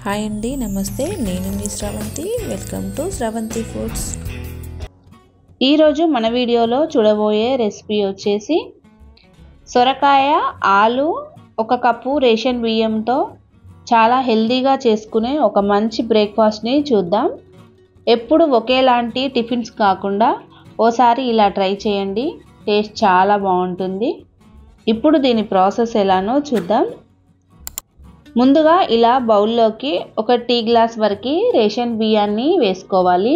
Hi అండి, నమస్తే. నేను మీ Sravanthi. Welcome to Sravanthi foods. ఈరోజు మన వీడియోలో చూడబోయే రెసిపీ వచ్చేసి సొరకాయ ఆలు 1 కప్పు రేషన్ బియ్యంతో చాలా హెల్తీగా చేసుకునే ఒక మంచి బ్రేక్ఫాస్ట్ని చూద్దాం. ఎప్పుడు ఒకేలాంటి టిఫిన్స్ కాకుండా ఓసారి ఇలా ట్రై చేయండి, టేస్ట్ చాలా బాగుంటుంది. ఇప్పుడు దీని ప్రాసెస్ ఎలానో చూద్దాం. ముందుగా ఇలా బౌల్లోకి 1 టీ గ్లాస్ వరకు రేషన్ బియ్యాన్ని వేసుకోవాలి.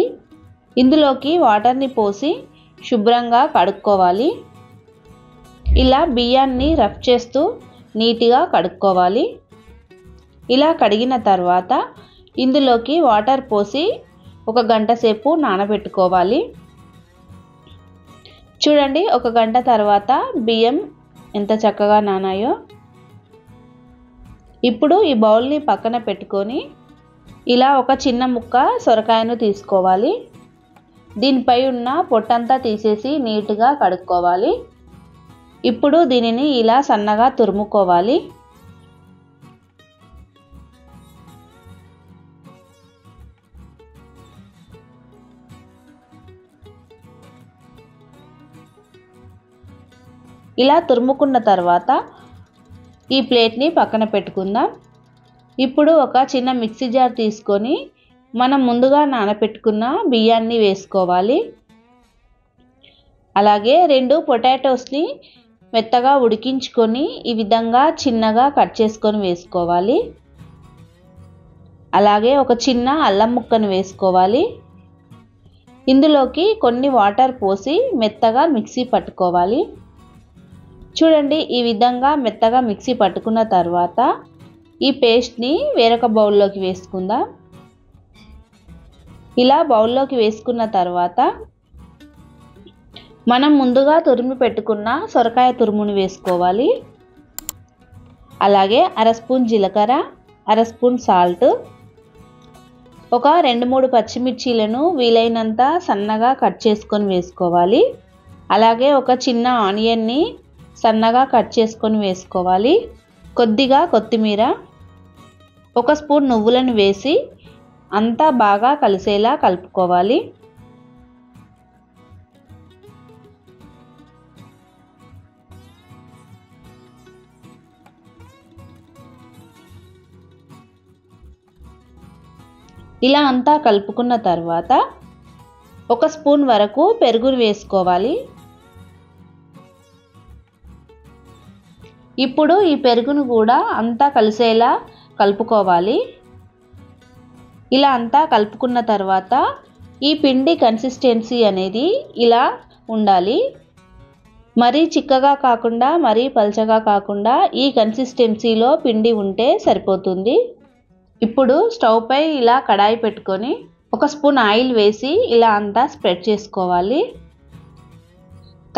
ఇందులోకి వాటర్ని పోసి శుభ్రంగా కడుక్కోవాలి. ఇలా బియ్యాన్ని రఫ్ చేస్తూ నీట్గా కడుక్కోవాలి. ఇలా కడిగిన తర్వాత ఇందులోకి వాటర్ పోసి 1 గంట సేపు నానబెట్టుకోవాలి. చూడండి, 1 గంట తర్వాత బియ్యం ఎంత చక్కగా నానాయో. ఇప్పుడు ఈ బౌల్ని పక్కన పెట్టుకొని ఇలా ఒక చిన్న ముక్క సొరకాయను తీసుకోవాలి. దీనిపై ఉన్న పొట్టంతా తీసేసి నీట్గా కడుక్కోవాలి. ఇప్పుడు దీనిని ఇలా సన్నగా తురుముకోవాలి. ఇలా తురుముకున్న తర్వాత ఈ ప్లేట్ని పక్కన పెట్టుకుందాం. ఇప్పుడు ఒక చిన్న మిక్సీ జార్ తీసుకొని మనం ముందుగా నానబెట్టుకున్న బియ్యాన్ని వేసుకోవాలి. అలాగే 2 పొటాటోస్ని మెత్తగా ఉడికించుకొని ఈ విధంగా చిన్నగా కట్ చేసుకొని వేసుకోవాలి. అలాగే ఒక చిన్న అల్లం ముక్కను వేసుకోవాలి. ఇందులోకి కొన్ని వాటర్ పోసి మెత్తగా మిక్సీ పట్టుకోవాలి. చూడండి, ఈ విధంగా మెత్తగా మిక్సీ పట్టుకున్న తర్వాత ఈ పేస్ట్ని వేరొక బౌల్లోకి వేసుకుందాం. ఇలా బౌల్లోకి వేసుకున్న తర్వాత మనం ముందుగా తురిమి పెట్టుకున్న సొరకాయ తురుముని వేసుకోవాలి. అలాగే 1/2 స్పూన్ జీలకర్ర, 1/2 స్పూన్ సాల్ట్, ఒక 2-3 పచ్చిమిర్చీలను వీలైనంత సన్నగా కట్ చేసుకొని వేసుకోవాలి. అలాగే ఒక చిన్న ఆనియన్ని సన్నగా కట్ చేసుకొని వేసుకోవాలి. కొద్దిగా కొత్తిమీర, 1 స్పూన్ నువ్వులను వేసి అంతా బాగా కలిసేలా కలుపుకోవాలి. ఇలా అంతా కలుపుకున్న తర్వాత 1 స్పూన్ వరకు పెరుగును వేసుకోవాలి. ఇప్పుడు ఈ పెరుగును కూడా అంతా కలిసేలా కలుపుకోవాలి. ఇలా అంతా కలుపుకున్న తర్వాత ఈ పిండి కన్సిస్టెన్సీ అనేది ఇలా ఉండాలి. మరీ చిక్కగా కాకుండా మరీ పల్చగా కాకుండా ఈ కన్సిస్టెన్సీలో పిండి ఉంటే సరిపోతుంది. ఇప్పుడు స్టవ్ పై ఇలా కడాయి పెట్టుకొని 1 స్పూన్ ఆయిల్ వేసి ఇలా అంతా స్ప్రెడ్ చేసుకోవాలి.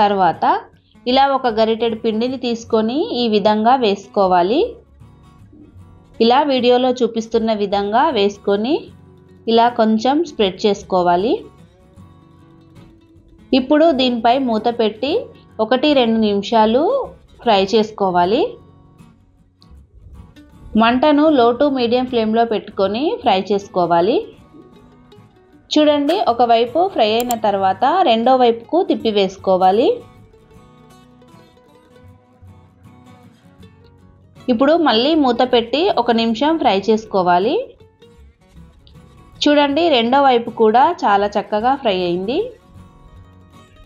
తర్వాత ఇలా ఒక గరిటెడు పిండిని తీసుకొని ఈ విధంగా వేసుకోవాలి. ఇలా వీడియోలో చూపిస్తున్న విధంగా వేసుకొని ఇలా కొంచెం స్ప్రెడ్ చేసుకోవాలి. ఇప్పుడు దీనిపై మూత పెట్టి 1-2 నిమిషాలు ఫ్రై చేసుకోవాలి. మంటను లో టు మీడియం ఫ్లేమ్లో పెట్టుకొని ఫ్రై చేసుకోవాలి. చూడండి, ఒకవైపు ఫ్రై అయిన తర్వాత రెండో వైపుకు తిప్పి వేసుకోవాలి. ఇప్పుడు మళ్ళీ మూత పెట్టి 1 నిమిషం ఫ్రై చేసుకోవాలి. చూడండి, రెండో వైపు కూడా చాలా చక్కగా ఫ్రై అయింది.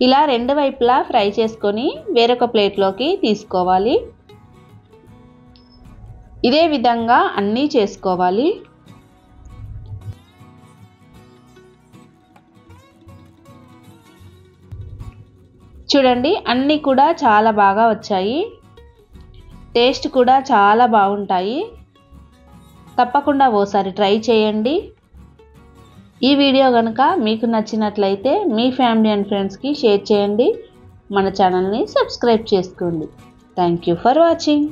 ఇలా 2 వైపులా ఫ్రై చేసుకొని వేరొక ప్లేట్లోకి తీసుకోవాలి. ఇదే విధంగా అన్నీ చేసుకోవాలి. చూడండి, అన్నీ కూడా చాలా బాగా వచ్చాయి. టేస్ట్ కూడా చాలా బాగుంటాయి. తప్పకుండా ఓసారి ట్రై చేయండి. ఈ వీడియో కనుక మీకు నచ్చినట్లయితే మీ ఫ్యామిలీ అండ్ ఫ్రెండ్స్కి షేర్ చేయండి. మన ఛానల్ని సబ్స్క్రైబ్ చేసుకోండి. Thank you for watching.